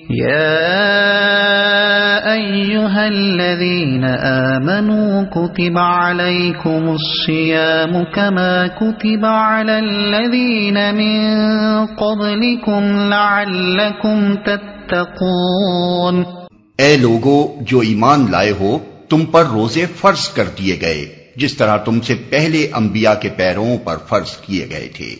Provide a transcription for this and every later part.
يا أيها الذين آمنوا كتب عليكم الصيام كما كتب على الذين من قبلكم لعلكم تتقون۔ اے لوگو جو ایمان لائے ہو، تم پر روزے فرض کر دیے گئے جس طرح تم سے پہلے انبیاء کے پیرووں پر فرض کیے گئے تھے،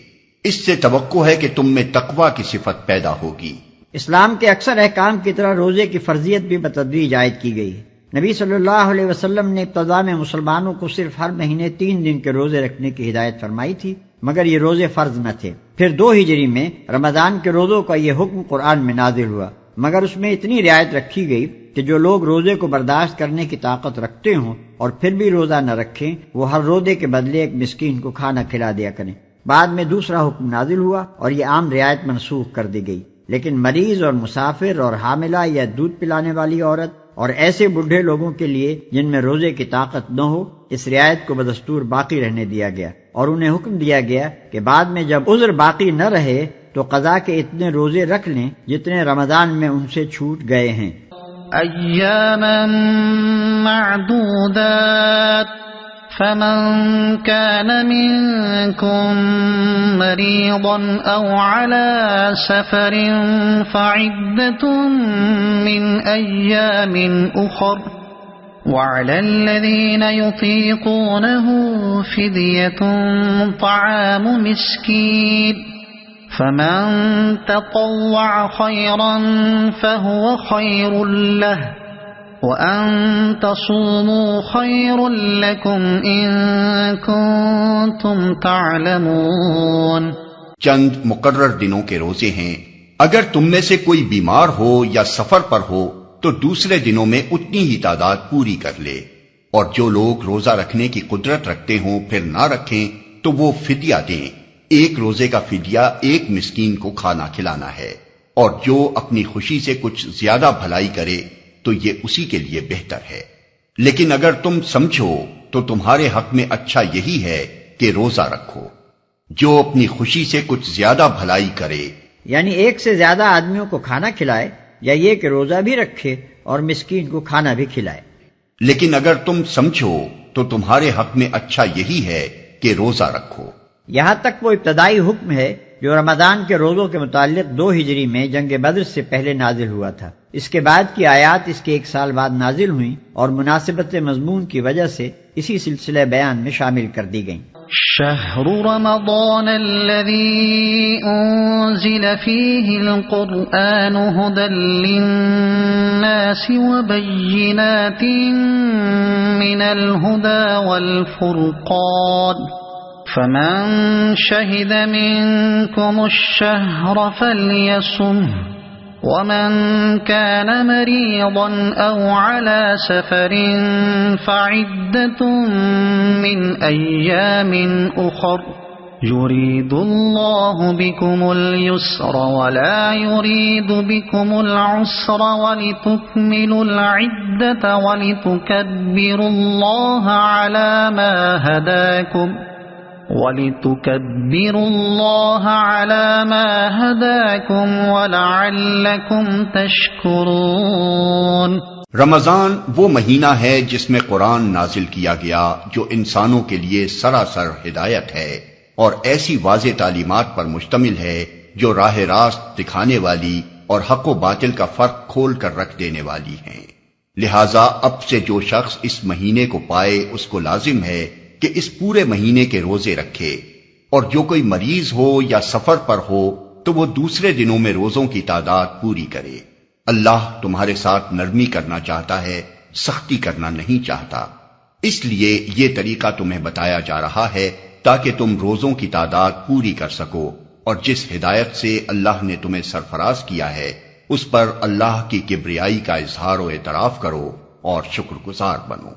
اس سے توقع ہے کہ تم میں تقویٰ کی صفت پیدا ہوگی۔ اسلام کے اکثر احکام کی طرح روزے کی فرضیت بھی بتدریج عائد کی گئی۔ نبی صلی اللہ علیہ وسلم نے ابتدا میں مسلمانوں کو صرف ہر مہینے 3 دن کے روزے رکھنے کی ہدایت فرمائی تھی، مگر یہ روزے فرض نہ تھے۔ پھر 2 ہجری میں رمضان کے روزوں کا یہ حکم قرآن میں نازل ہوا، مگر اس میں اتنی رعایت رکھی گئی کہ جو لوگ روزے کو برداشت کرنے کی طاقت رکھتے ہوں اور پھر بھی روزہ نہ رکھیں، وہ ہر روزے کے بدلے ایک مسکین کو کھانا کھلا دیا کریں۔ بعد میں دوسرا حکم نازل ہوا اور یہ عام رعایت منسوخ کر دی گئی، لیکن مریض اور مسافر اور حاملہ یا دودھ پلانے والی عورت اور ایسے بوڑھے لوگوں کے لیے جن میں روزے کی طاقت نہ ہو، اس رعایت کو بدستور باقی رہنے دیا گیا، اور انہیں حکم دیا گیا کہ بعد میں جب عذر باقی نہ رہے تو قضا کے اتنے روزے رکھ لیں جتنے رمضان میں ان سے چھوٹ گئے ہیں۔ ایاما معدودات فمن كان منكم مريضا أو على سفر فعدة من أيام أخر وعلى الذين يطيقونه فدية طعام مسكين فمن تطوع خيرا فهو خير له وَأَن تَصُومُوا خَيْرٌ لَكُمْ إِن كُنتُمْ تَعْلَمُونَ۔ چند مقرر دنوں کے روزے ہیں، اگر تم میں سے کوئی بیمار ہو یا سفر پر ہو تو دوسرے دنوں میں اتنی ہی تعداد پوری کر لے، اور جو لوگ روزہ رکھنے کی قدرت رکھتے ہوں پھر نہ رکھیں تو وہ فدیہ دیں۔ ایک روزے کا فدیہ ایک مسکین کو کھانا کھلانا ہے، اور جو اپنی خوشی سے کچھ زیادہ بھلائی کرے تو یہ اسی کے لیے بہتر ہے۔ لیکن اگر تم سمجھو تو تمہارے حق میں اچھا یہی ہے کہ روزہ رکھو۔ جو اپنی خوشی سے کچھ زیادہ بھلائی کرے، یعنی ایک سے زیادہ آدمیوں کو کھانا کھلائے، یا یہ کہ روزہ بھی رکھے اور مسکین کو کھانا بھی کھلائے۔ لیکن اگر تم سمجھو تو تمہارے حق میں اچھا یہی ہے کہ روزہ رکھو۔ یہاں تک وہ ابتدائی حکم ہے جو رمضان کے روزوں کے متعلق 2 ہجری میں جنگ بدر سے پہلے نازل ہوا تھا۔ اس کے بعد کی آیات اس کے 1 سال بعد نازل ہوئیں اور مناسبت مضمون کی وجہ سے اسی سلسلہ بیان میں شامل کر دی گئیں۔ شہر رمضان الذی انزل فیہ القرآن ھدی للناس وبینات من الھدی والفرقان فمن شہد منکم الشہر فلیصمہ ومن كان مريضا أو على سفر فعدة من أيام أخر يريد الله بكم اليسر ولا يريد بكم العسر ولتكملوا العدة ولتكبروا الله على ما هداكم وَلِتُكَبِّرُوا اللَّهَ عَلَى مَا هَدَاكُمْ وَلَعَلَّكُمْ تَشْكُرُونَ۔ رمضان وہ مہینہ ہے جس میں قرآن نازل کیا گیا جو انسانوں کے لیے سراسر ہدایت ہے اور ایسی واضح تعلیمات پر مشتمل ہے جو راہ راست دکھانے والی اور حق و باطل کا فرق کھول کر رکھ دینے والی ہیں۔ لہٰذا اب سے جو شخص اس مہینے کو پائے اس کو لازم ہے کہ اس پورے مہینے کے روزے رکھے، اور جو کوئی مریض ہو یا سفر پر ہو تو وہ دوسرے دنوں میں روزوں کی تعداد پوری کرے۔ اللہ تمہارے ساتھ نرمی کرنا چاہتا ہے، سختی کرنا نہیں چاہتا، اس لیے یہ طریقہ تمہیں بتایا جا رہا ہے تاکہ تم روزوں کی تعداد پوری کر سکو، اور جس ہدایت سے اللہ نے تمہیں سرفراز کیا ہے اس پر اللہ کی کبریائی کا اظہار و اعتراف کرو اور شکر گزار بنو۔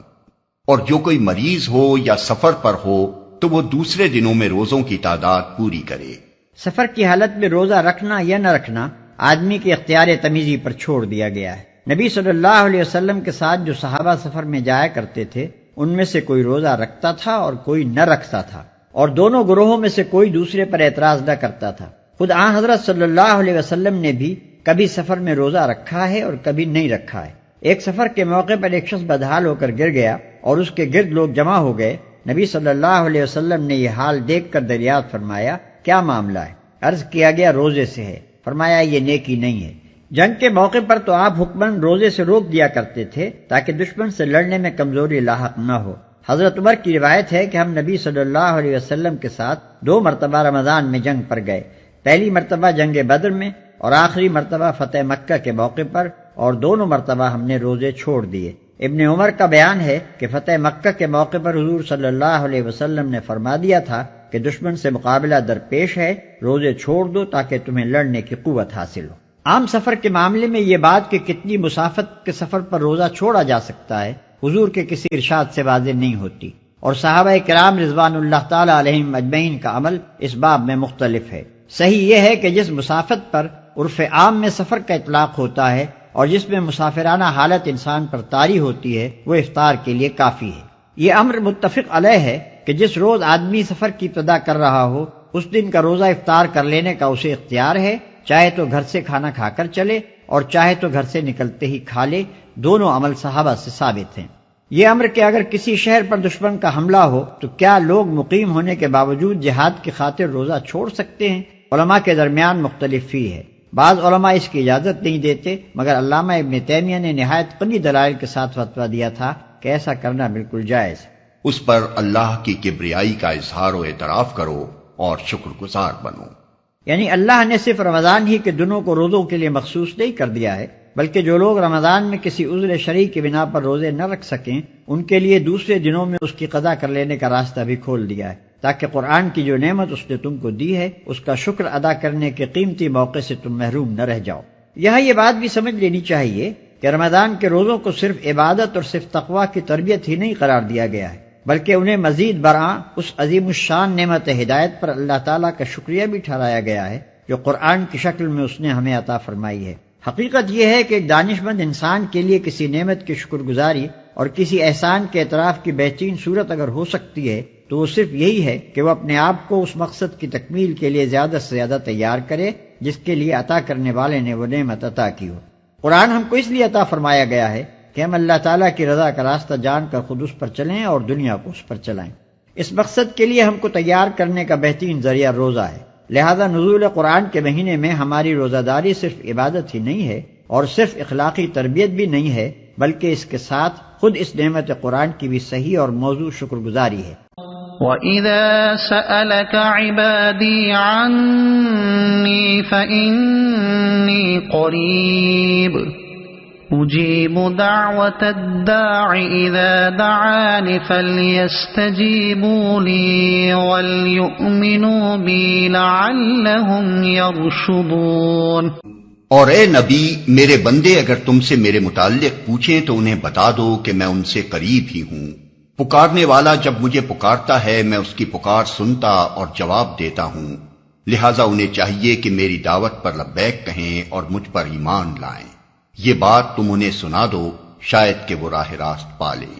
اور جو کوئی مریض ہو یا سفر پر ہو تو وہ دوسرے دنوں میں روزوں کی تعداد پوری کرے۔ سفر کی حالت میں روزہ رکھنا یا نہ رکھنا آدمی کے اختیار تمیزی پر چھوڑ دیا گیا ہے۔ نبی صلی اللہ علیہ وسلم کے ساتھ جو صحابہ سفر میں جایا کرتے تھے ان میں سے کوئی روزہ رکھتا تھا اور کوئی نہ رکھتا تھا، اور دونوں گروہوں میں سے کوئی دوسرے پر اعتراض نہ کرتا تھا۔ خود آن حضرت صلی اللہ علیہ وسلم نے بھی کبھی سفر میں روزہ رکھا ہے اور کبھی نہیں رکھا ہے۔ ایک سفر کے موقع پر ایک شخص بدحال ہو کر گر گیا اور اس کے گرد لوگ جمع ہو گئے۔ نبی صلی اللہ علیہ وسلم نے یہ حال دیکھ کر دریافت فرمایا، کیا معاملہ ہے؟ عرض کیا گیا، روزے سے ہے۔ فرمایا، یہ نیکی نہیں ہے۔ جنگ کے موقع پر تو آپ حکماً روزے سے روک دیا کرتے تھے تاکہ دشمن سے لڑنے میں کمزوری لاحق نہ ہو۔ حضرت عمر کی روایت ہے کہ ہم نبی صلی اللہ علیہ وسلم کے ساتھ 2 مرتبہ رمضان میں جنگ پر گئے، پہلی مرتبہ جنگ بدر میں اور آخری مرتبہ فتح مکہ کے موقع پر، اور دونوں مرتبہ ہم نے روزے چھوڑ دیے۔ ابن عمر کا بیان ہے کہ فتح مکہ کے موقع پر حضور صلی اللہ علیہ وسلم نے فرما دیا تھا کہ دشمن سے مقابلہ درپیش ہے، روزے چھوڑ دو تاکہ تمہیں لڑنے کی قوت حاصل ہو۔ عام سفر کے معاملے میں یہ بات کہ کتنی مسافت کے سفر پر روزہ چھوڑا جا سکتا ہے حضور کے کسی ارشاد سے واضح نہیں ہوتی، اور صحابہ کرام رضوان اللہ تعالی علیہم اجمعین کا عمل اس باب میں مختلف ہے۔ صحیح یہ ہے کہ جس مسافت پر عرف عام میں سفر کا اطلاق ہوتا ہے اور جس میں مسافرانہ حالت انسان پر طاری ہوتی ہے، وہ افطار کے لیے کافی ہے۔ یہ امر متفق علیہ ہے کہ جس روز آدمی سفر کی ابتدا کر رہا ہو اس دن کا روزہ افطار کر لینے کا اسے اختیار ہے، چاہے تو گھر سے کھانا کھا کر چلے اور چاہے تو گھر سے نکلتے ہی کھا لے، دونوں عمل صحابہ سے ثابت ہیں۔ یہ امر کہ اگر کسی شہر پر دشمن کا حملہ ہو تو کیا لوگ مقیم ہونے کے باوجود جہاد کی خاطر روزہ چھوڑ سکتے ہیں؟ علماء کے درمیان مختلف فی ہے۔ بعض علماء اس کی اجازت نہیں دیتے، مگر علامہ ابن تیمیہ نے نہایت قوی دلائل کے ساتھ فتویٰ دیا تھا کہ ایسا کرنا بالکل جائز ہے۔ اس پر اللہ کی کبریائی کا اظہار و اعتراف کرو اور شکر گزار بنو۔ یعنی اللہ نے صرف رمضان ہی کے دنوں کو روزوں کے لیے مخصوص نہیں کر دیا ہے، بلکہ جو لوگ رمضان میں کسی عذر شرعی کی بنا پر روزے نہ رکھ سکیں ان کے لیے دوسرے دنوں میں اس کی قضا کر لینے کا راستہ بھی کھول دیا ہے، تاکہ قرآن کی جو نعمت اس نے تم کو دی ہے اس کا شکر ادا کرنے کے قیمتی موقع سے تم محروم نہ رہ جاؤ۔ یہاں یہ بات بھی سمجھ لینی چاہیے کہ رمضان کے روزوں کو صرف عبادت اور صرف تقویٰ کی تربیت ہی نہیں قرار دیا گیا ہے، بلکہ انہیں مزید برآں اس عظیم الشان نعمت ہدایت پر اللہ تعالیٰ کا شکریہ بھی ٹھہرایا گیا ہے جو قرآن کی شکل میں اس نے ہمیں عطا فرمائی ہے۔ حقیقت یہ ہے کہ ایک دانشمند انسان کے لیے کسی نعمت کی شکر گزاری اور کسی احسان کے اعتراف کی بہترین صورت اگر ہو سکتی ہے تو وہ صرف یہی ہے کہ وہ اپنے آپ کو اس مقصد کی تکمیل کے لیے زیادہ سے زیادہ تیار کرے جس کے لیے عطا کرنے والے نے وہ نعمت عطا کی ہو۔ قرآن ہم کو اس لیے عطا فرمایا گیا ہے کہ ہم اللہ تعالیٰ کی رضا کا راستہ جان کر خود اس پر چلیں اور دنیا کو اس پر چلائیں۔ اس مقصد کے لیے ہم کو تیار کرنے کا بہترین ذریعہ روزہ ہے، لہذا نزول قرآن کے مہینے میں ہماری روزہ داری صرف عبادت ہی نہیں ہے اور صرف اخلاقی تربیت بھی نہیں ہے، بلکہ اس کے ساتھ خود اس نعمت قرآن کی بھی صحیح اور موضوع شکر گزاری ہے۔ وَإِذَا سَأَلَكَ عِبَادِي عَنِّي فَإِنِّي قَرِيبٌ أُجِيبُ دَعْوَةَ الدَّاعِ إِذَا دَعَانِ فَلْيَسْتَجِيبُوا لِي وَلْيُؤْمِنُوا بِي لَعَلَّهُمْ يَرْشُدُونَ۔ اور اے نبی، میرے بندے اگر تم سے میرے متعلق پوچھیں تو انہیں بتا دو کہ میں ان سے قریب ہی ہوں۔ پکارنے والا جب مجھے پکارتا ہے میں اس کی پکار سنتا اور جواب دیتا ہوں، لہٰذا انہیں چاہیے کہ میری دعوت پر لبیک کہیں اور مجھ پر ایمان لائیں۔ یہ بات تم انہیں سنا دو شاید کہ وہ راہ راست پا لیں،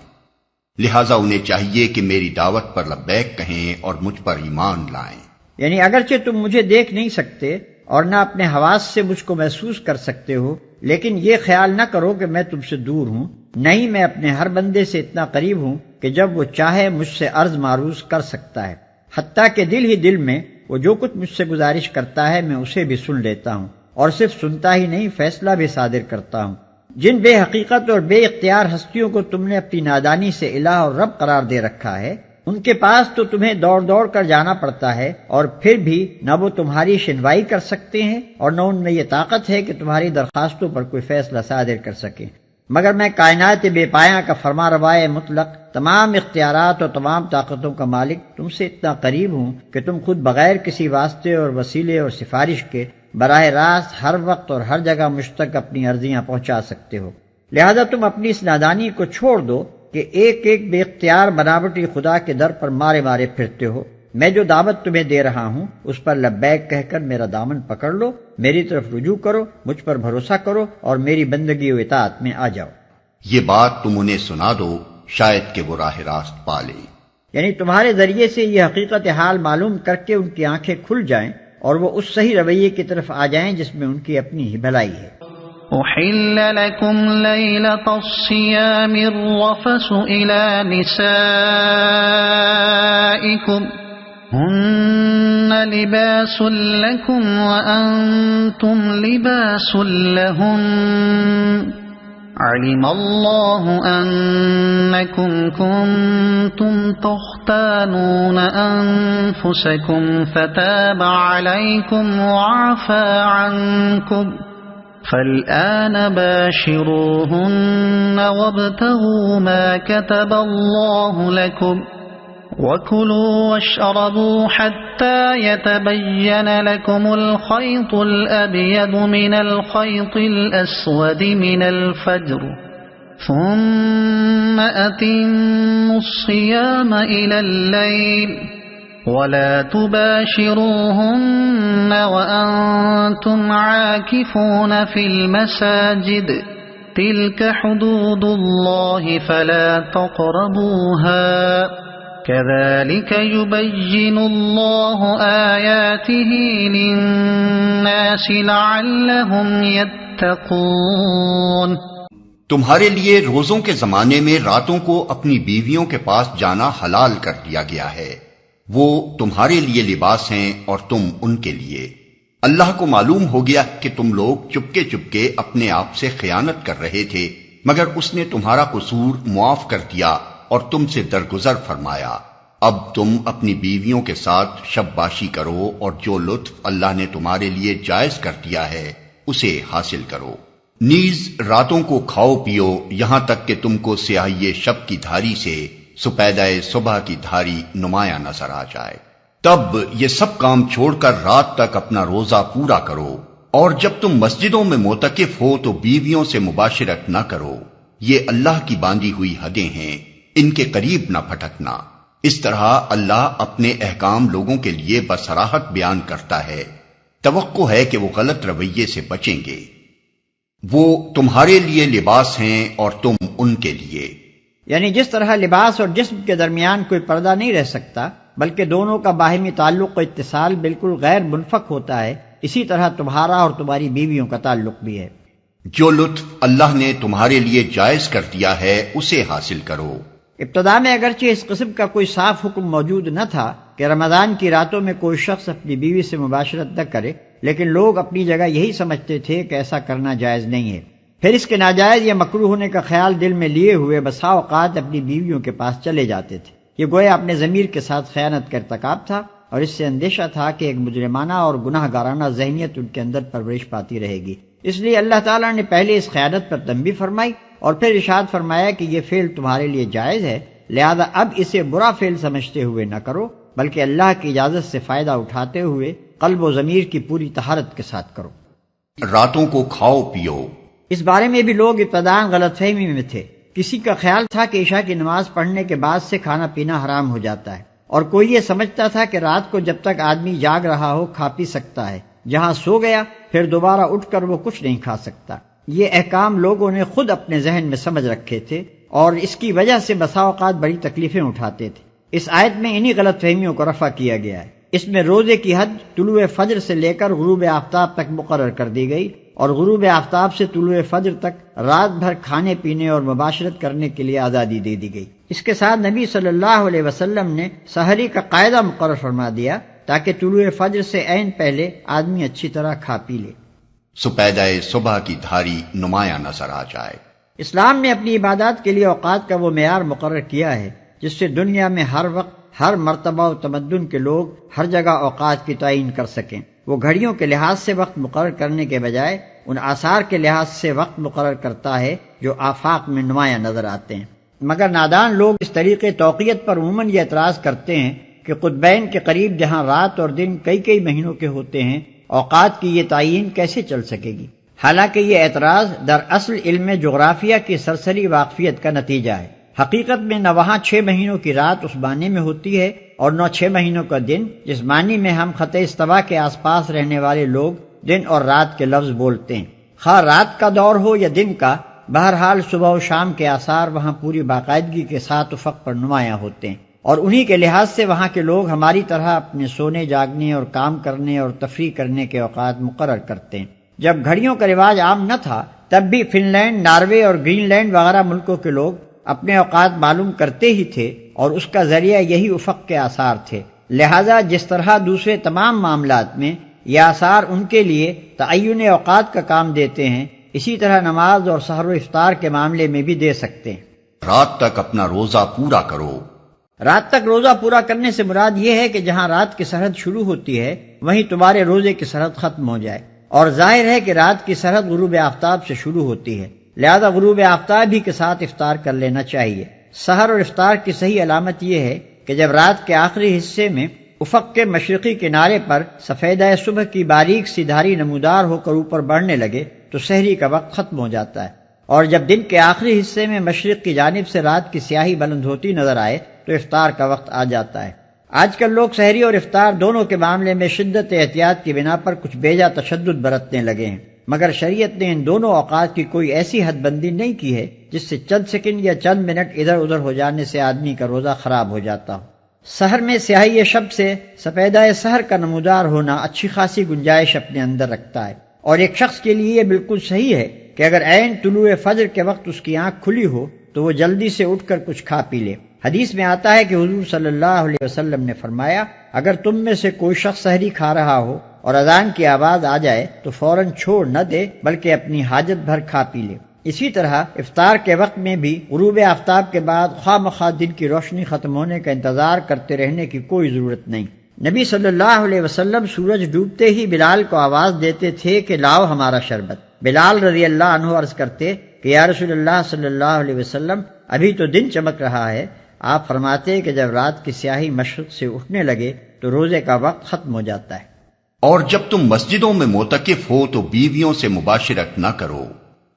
لہٰذا انہیں چاہیے کہ میری دعوت پر لبیک کہیں اور مجھ پر ایمان لائیں۔ یعنی اگرچہ تم مجھے دیکھ نہیں سکتے اور نہ اپنے حواس سے مجھ کو محسوس کر سکتے ہو، لیکن یہ خیال نہ کرو کہ میں تم سے دور ہوں، نہیں، میں اپنے ہر بندے سے اتنا قریب ہوں کہ جب وہ چاہے مجھ سے عرض معروض کر سکتا ہے، حتیٰ کہ دل ہی دل میں وہ جو کچھ مجھ سے گزارش کرتا ہے میں اسے بھی سن لیتا ہوں، اور صرف سنتا ہی نہیں فیصلہ بھی صادر کرتا ہوں۔ جن بے حقیقت اور بے اختیار ہستیوں کو تم نے اپنی نادانی سے الہ اور رب قرار دے رکھا ہے، ان کے پاس تو تمہیں دوڑ دوڑ کر جانا پڑتا ہے، اور پھر بھی نہ وہ تمہاری شنوائی کر سکتے ہیں اور نہ ان میں یہ طاقت ہے کہ تمہاری درخواستوں پر کوئی فیصلہ صادر کر سکیں۔ مگر میں کائنات بے پایاں کا فرما روائے مطلق، تمام اختیارات اور تمام طاقتوں کا مالک تم سے اتنا قریب ہوں کہ تم خود بغیر کسی واسطے اور وسیلے اور سفارش کے براہ راست ہر وقت اور ہر جگہ مجھ تک اپنی عرضیاں پہنچا سکتے ہو۔ لہذا تم اپنی اس نادانی کو چھوڑ دو کہ ایک ایک بے اختیار بناوٹی خدا کے در پر مارے مارے پھرتے ہو۔ میں جو دعوت تمہیں دے رہا ہوں اس پر لبیک کہہ کر میرا دامن پکڑ لو، میری طرف رجوع کرو، مجھ پر بھروسہ کرو اور میری بندگی و اطاعت میں آ جاؤ۔ یہ بات تم انہیں سنا دو شاید کہ وہ راہ راست پا لیں۔ یعنی تمہارے ذریعے سے یہ حقیقت حال معلوم کر کے ان کی آنکھیں کھل جائیں اور وہ اس صحیح رویے کی طرف آ جائیں جس میں ان کی اپنی ہی بھلائی ہے۔ أحل لكم ليلة الصيام الرفث إلى نسائكم هن لباس لكم وأنتم لباس لهن علم الله أنكم كنتم تختانون أنفسكم فتاب عليكم وعفى عنكم فالآن باشروهن وابتغوا ما كتب الله لكم وكلوا واشربوا حتى يتبين لكم الخيط الأبيض من الخيط الأسود من الفجر ثم أتموا الصيام إلى الليل ولا تباشروهن وأنتم عاكفون في المساجد تلك حدود الله فلا تقربوها كذلك يبين الله آياته للناس لعلهم يتقون۔ تمہارے لیے روزوں کے زمانے میں راتوں کو اپنی بیویوں کے پاس جانا حلال کر دیا گیا ہے، وہ تمہارے لیے لباس ہیں اور تم ان کے لیے۔ اللہ کو معلوم ہو گیا کہ تم لوگ چپکے چپکے اپنے آپ سے خیانت کر رہے تھے، مگر اس نے تمہارا قصور معاف کر دیا اور تم سے درگزر فرمایا۔ اب تم اپنی بیویوں کے ساتھ شب باشی کرو اور جو لطف اللہ نے تمہارے لیے جائز کر دیا ہے اسے حاصل کرو۔ نیز راتوں کو کھاؤ پیو یہاں تک کہ تم کو سیاہی شب کی دھاری سے سپیدہ صبح کی دھاری نمایاں نظر آ جائے، تب یہ سب کام چھوڑ کر رات تک اپنا روزہ پورا کرو، اور جب تم مسجدوں میں معتکف ہو تو بیویوں سے مباشرت نہ کرو، یہ اللہ کی باندھی ہوئی حدیں ہیں، ان کے قریب نہ پھٹکنا۔ اس طرح اللہ اپنے احکام لوگوں کے لیے بصراحت بیان کرتا ہے، توقع ہے کہ وہ غلط رویے سے بچیں گے۔ وہ تمہارے لیے لباس ہیں اور تم ان کے لیے۔ یعنی جس طرح لباس اور جسم کے درمیان کوئی پردہ نہیں رہ سکتا بلکہ دونوں کا باہمی تعلق و اتصال بالکل غیر منفک ہوتا ہے، اسی طرح تمہارا اور تمہاری بیویوں کا تعلق بھی ہے۔ جو لطف اللہ نے تمہارے لیے جائز کر دیا ہے اسے حاصل کرو۔ ابتدا میں اگرچہ اس قسم کا کوئی صاف حکم موجود نہ تھا کہ رمضان کی راتوں میں کوئی شخص اپنی بیوی سے مباشرت نہ کرے، لیکن لوگ اپنی جگہ یہی سمجھتے تھے کہ ایسا کرنا جائز نہیں ہے، پھر اس کے ناجائز یا مکروہ ہونے کا خیال دل میں لیے ہوئے بسا اوقات اپنی بیویوں کے پاس چلے جاتے تھے۔ یہ گویا اپنے ضمیر کے ساتھ خیانت کا ارتکاب تھا، اور اس سے اندیشہ تھا کہ ایک مجرمانہ اور گناہ گارانہ ذہنیت ان کے اندر پرورش پاتی رہے گی۔ اس لیے اللہ تعالیٰ نے پہلے اس خیانت پر تنبیہ فرمائی اور پھر ارشاد فرمایا کہ یہ فعل تمہارے لیے جائز ہے، لہذا اب اسے برا فعل سمجھتے ہوئے نہ کرو بلکہ اللہ کی اجازت سے فائدہ اٹھاتے ہوئے قلب و ضمیر کی پوری طہارت کے ساتھ کرو۔ راتوں کو کھاؤ پیو۔ اس بارے میں بھی لوگ ابتداء غلط فہمی میں تھے۔ کسی کا خیال تھا کہ عشاء کی نماز پڑھنے کے بعد سے کھانا پینا حرام ہو جاتا ہے، اور کوئی یہ سمجھتا تھا کہ رات کو جب تک آدمی جاگ رہا ہو کھا پی سکتا ہے، جہاں سو گیا پھر دوبارہ اٹھ کر وہ کچھ نہیں کھا سکتا۔ یہ احکام لوگوں نے خود اپنے ذہن میں سمجھ رکھے تھے اور اس کی وجہ سے بسا اوقات بڑی تکلیفیں اٹھاتے تھے۔ اس آیت میں انہی غلط فہمیوں کو رفع کیا گیا ہے۔ اس میں روزے کی حد طلوع فجر سے لے کر غروب آفتاب تک مقرر کر دی گئی، اور غروب آفتاب سے طلوع فجر تک رات بھر کھانے پینے اور مباشرت کرنے کے لیے آزادی دے دی گئی۔ اس کے ساتھ نبی صلی اللہ علیہ وسلم نے سحری کا قاعدہ مقرر فرما دیا تاکہ طلوع فجر سے عین پہلے آدمی اچھی طرح کھا پی لے، سپیدہ صبح کی دھاری نمایاں نظر آ جائے۔ اسلام نے اپنی عبادات کے لیے اوقات کا وہ معیار مقرر کیا ہے جس سے دنیا میں ہر وقت ہر مرتبہ و تمدن کے لوگ ہر جگہ اوقات کی تعین کر سکیں۔ وہ گھڑیوں کے لحاظ سے وقت مقرر کرنے کے بجائے ان آثار کے لحاظ سے وقت مقرر کرتا ہے جو آفاق میں نمایاں نظر آتے ہیں۔ مگر نادان لوگ اس طریقے توقیت پر عموماً یہ اعتراض کرتے ہیں کہ قطبین کے قریب جہاں رات اور دن کئی کئی مہینوں کے ہوتے ہیں، اوقات کی یہ تعین کیسے چل سکے گی؟ حالانکہ یہ اعتراض دراصل علم جغرافیہ کی سرسری واقفیت کا نتیجہ ہے۔ حقیقت میں نہ وہاں 6 مہینوں کی رات اس معنی میں ہوتی ہے اور نہ 6 مہینوں کا دن جس معنی میں ہم خط استوا کے آس پاس رہنے والے لوگ دن اور رات کے لفظ بولتے ہیں۔ خواہ رات کا دور ہو یا دن کا، بہرحال صبح و شام کے آثار وہاں پوری باقاعدگی کے ساتھ افق پر نمایاں ہوتے ہیں، اور انہی کے لحاظ سے وہاں کے لوگ ہماری طرح اپنے سونے جاگنے اور کام کرنے اور تفریح کرنے کے اوقات مقرر کرتے ہیں۔ جب گھڑیوں کا رواج عام نہ تھا تب بھی فن لینڈ، ناروے اور گرین لینڈ وغیرہ ملکوں کے لوگ اپنے اوقات معلوم کرتے ہی تھے، اور اس کا ذریعہ یہی افق کے آثار تھے۔ لہذا جس طرح دوسرے تمام معاملات میں یہ آثار ان کے لیے تعین اوقات کا کام دیتے ہیں، اسی طرح نماز اور سحر و افطار کے معاملے میں بھی دے سکتے ہیں۔ رات تک اپنا روزہ پورا کرو۔ رات تک روزہ پورا کرنے سے مراد یہ ہے کہ جہاں رات کی سرحد شروع ہوتی ہے وہیں تمہارے روزے کی سرحد ختم ہو جائے، اور ظاہر ہے کہ رات کی سرحد غروب آفتاب سے شروع ہوتی ہے، لہذا غروب آفتاب ہی کے ساتھ افطار کر لینا چاہیے۔ سحر اور افطار کی صحیح علامت یہ ہے کہ جب رات کے آخری حصے میں افق کے مشرقی کنارے پر سفیدہ صبح کی باریک سی دھاری نمودار ہو کر اوپر بڑھنے لگے تو سحری کا وقت ختم ہو جاتا ہے، اور جب دن کے آخری حصے میں مشرق کی جانب سے رات کی سیاہی بلند ہوتی نظر آئے تو افطار کا وقت آ جاتا ہے۔ آج کل لوگ سحری اور افطار دونوں کے معاملے میں شدت احتیاط کی بنا پر کچھ بیجا تشدد برتنے لگے ہیں، مگر شریعت نے ان دونوں اوقات کی کوئی ایسی حد بندی نہیں کی ہے جس سے چند سیکنڈ یا چند منٹ ادھر ادھر ہو جانے سے آدمی کا روزہ خراب ہو جاتا ہو۔ سحر میں سیاہی شب سے سفیدہ سحر کا نمودار ہونا اچھی خاصی گنجائش اپنے اندر رکھتا ہے، اور ایک شخص کے لیے یہ بالکل صحیح ہے کہ اگر عین طلوع فجر کے وقت اس کی آنکھ کھلی ہو تو وہ جلدی سے اٹھ کر کچھ کھا پی لے۔ حدیث میں آتا ہے کہ حضور صلی اللہ علیہ وسلم نے فرمایا، اگر تم میں سے کوئی شخص سحری کھا رہا ہو اور اذان کی آواز آ جائے تو فوراً چھوڑ نہ دے بلکہ اپنی حاجت بھر کھا پی لے۔ اسی طرح افطار کے وقت میں بھی غروب آفتاب کے بعد خواہ مخواہ دن کی روشنی ختم ہونے کا انتظار کرتے رہنے کی کوئی ضرورت نہیں۔ نبی صلی اللہ علیہ وسلم سورج ڈوبتے ہی بلال کو آواز دیتے تھے کہ لاؤ ہمارا شربت۔ بلال رضی اللہ عنہ عرض کرتے کہ یا رسول اللہ صلی اللہ علیہ وسلم، ابھی تو دن چمک رہا ہے۔ آپ فرماتے کہ جب رات کی سیاہی مشرق سے اٹھنے لگے تو روزے کا وقت ختم ہو جاتا ہے۔ اور جب تم مسجدوں میں معتکف ہو تو بیویوں سے مباشرت نہ کرو۔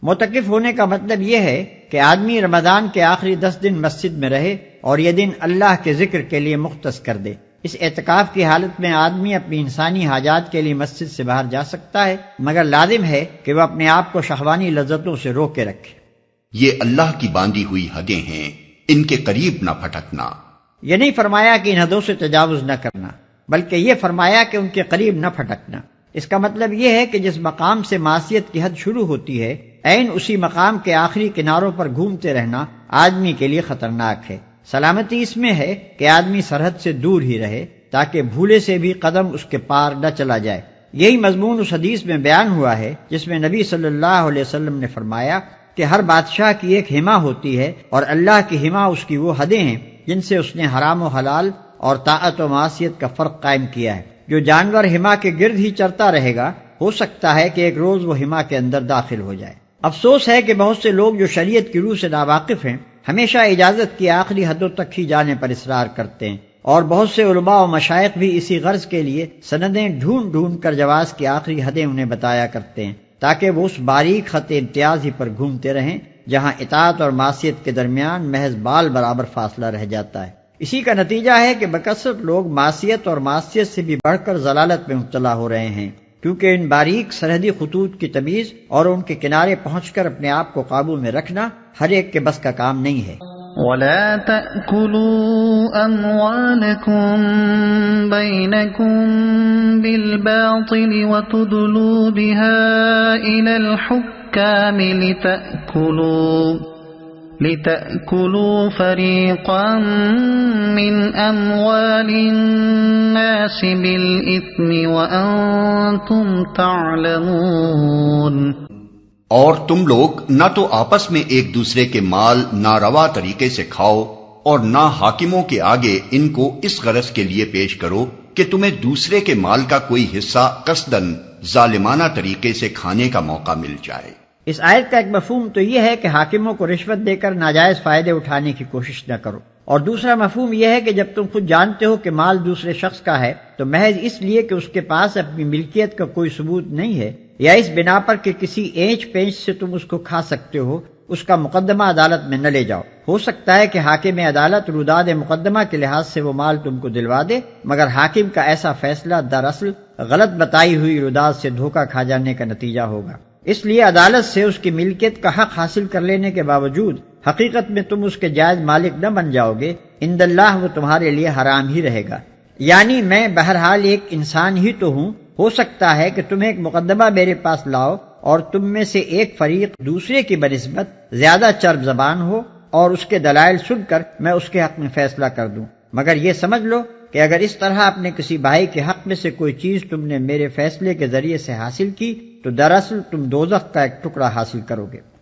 معتکف ہونے کا مطلب یہ ہے کہ آدمی رمضان کے آخری 10 دن مسجد میں رہے اور یہ دن اللہ کے ذکر کے لیے مختص کر دے۔ اس اعتکاف کی حالت میں آدمی اپنی انسانی حاجات کے لیے مسجد سے باہر جا سکتا ہے، مگر لازم ہے کہ وہ اپنے آپ کو شہوانی لذتوں سے روکے رکھے۔ یہ اللہ کی باندھی ہوئی حدیں ہیں، ان کے قریب نہ پھٹکنا۔ یہ نہیں فرمایا کہ ان حدوں سے تجاوز نہ کرنا، بلکہ یہ فرمایا کہ ان کے قریب نہ پھٹکنا۔ اس کا مطلب یہ ہے کہ جس مقام سے معصیت کی حد شروع ہوتی ہے، عین اسی مقام کے آخری کناروں پر گھومتے رہنا آدمی کے لیے خطرناک ہے۔ سلامتی اس میں ہے کہ آدمی سرحد سے دور ہی رہے تاکہ بھولے سے بھی قدم اس کے پار نہ چلا جائے۔ یہی مضمون اس حدیث میں بیان ہوا ہے جس میں نبی صلی اللہ علیہ وسلم نے فرمایا کہ ہر بادشاہ کی ایک حما ہوتی ہے، اور اللہ کی حما اس کی وہ حدیں ہیں جن سے اس نے حرام و حلال اور طاعت و معصیت کا فرق قائم کیا ہے۔ جو جانور حما کے گرد ہی چرتا رہے گا، ہو سکتا ہے کہ ایک روز وہ حما کے اندر داخل ہو جائے۔ افسوس ہے کہ بہت سے لوگ جو شریعت کی روح سے ناواقف ہیں ہمیشہ اجازت کی آخری حدوں تک ہی جانے پر اصرار کرتے ہیں، اور بہت سے علماء و مشائخ بھی اسی غرض کے لیے سندیں ڈھونڈ ڈھونڈ کر جواز کی آخری حدیں انہیں بتایا کرتے ہیں تاکہ وہ اس باریک خط امتیاز ہی پر گھومتے رہیں جہاں اطاعت اور معصیت کے درمیان محض بال برابر فاصلہ رہ جاتا ہے۔ اسی کا نتیجہ ہے کہ بکثرت لوگ معصیت اور معصیت سے بھی بڑھ کر ضلالت میں مبتلا ہو رہے ہیں، کیونکہ ان باریک سرحدی خطوط کی تمیز اور ان کے کنارے پہنچ کر اپنے آپ کو قابو میں رکھنا ہر ایک کے بس کا کام نہیں ہے۔ وَلَا تَأْكُلُوا أَمْوَالَكُمْ بَيْنَكُمْ بِالْبَاطِلِ وَتُدْلُوا بِهَا إِلَى الْحُكَّامِ لِتَأْكُلُوا فَرِيقًا مِّنْ أَمْوَالِ النَّاسِ بِالْإِثْمِ وَأَنْتُمْ تَعْلَمُونَ۔ اور تم لوگ نہ تو آپس میں ایک دوسرے کے مال ناروا طریقے سے کھاؤ اور نہ حاکموں کے آگے ان کو اس غرض کے لیے پیش کرو کہ تمہیں دوسرے کے مال کا کوئی حصہ قصداً ظالمانہ طریقے سے کھانے کا موقع مل جائے۔ اس آیت کا ایک مفہوم تو یہ ہے کہ حاکموں کو رشوت دے کر ناجائز فائدے اٹھانے کی کوشش نہ کرو، اور دوسرا مفہوم یہ ہے کہ جب تم خود جانتے ہو کہ مال دوسرے شخص کا ہے تو محض اس لیے کہ اس کے پاس اپنی ملکیت کا کوئی ثبوت نہیں ہے، یا اس بنا پر کہ کسی اینچ پینچ سے تم اس کو کھا سکتے ہو، اس کا مقدمہ عدالت میں نہ لے جاؤ۔ ہو سکتا ہے کہ حاکم عدالت روداد مقدمہ کے لحاظ سے وہ مال تم کو دلوا دے، مگر حاکم کا ایسا فیصلہ دراصل غلط بتائی ہوئی روداد سے دھوکہ کھا جانے کا نتیجہ ہوگا۔ اس لیے عدالت سے اس کی ملکیت کا حق حاصل کر لینے کے باوجود حقیقت میں تم اس کے جائز مالک نہ بن جاؤ گے، عند اللہ وہ تمہارے لیے حرام ہی رہے گا۔ یعنی میں بہرحال ایک انسان ہی تو ہوں، ہو سکتا ہے کہ تم ایک مقدمہ میرے پاس لاؤ اور تم میں سے ایک فریق دوسرے کی بنسبت زیادہ چرب زبان ہو اور اس کے دلائل سن کر میں اس کے حق میں فیصلہ کر دوں، مگر یہ سمجھ لو کہ اگر اس طرح اپنے کسی بھائی کے حق میں سے کوئی چیز تم نے میرے فیصلے کے ذریعے سے حاصل کی تو دراصل تم دوزخ کا ایک ٹکڑا حاصل کرو گے۔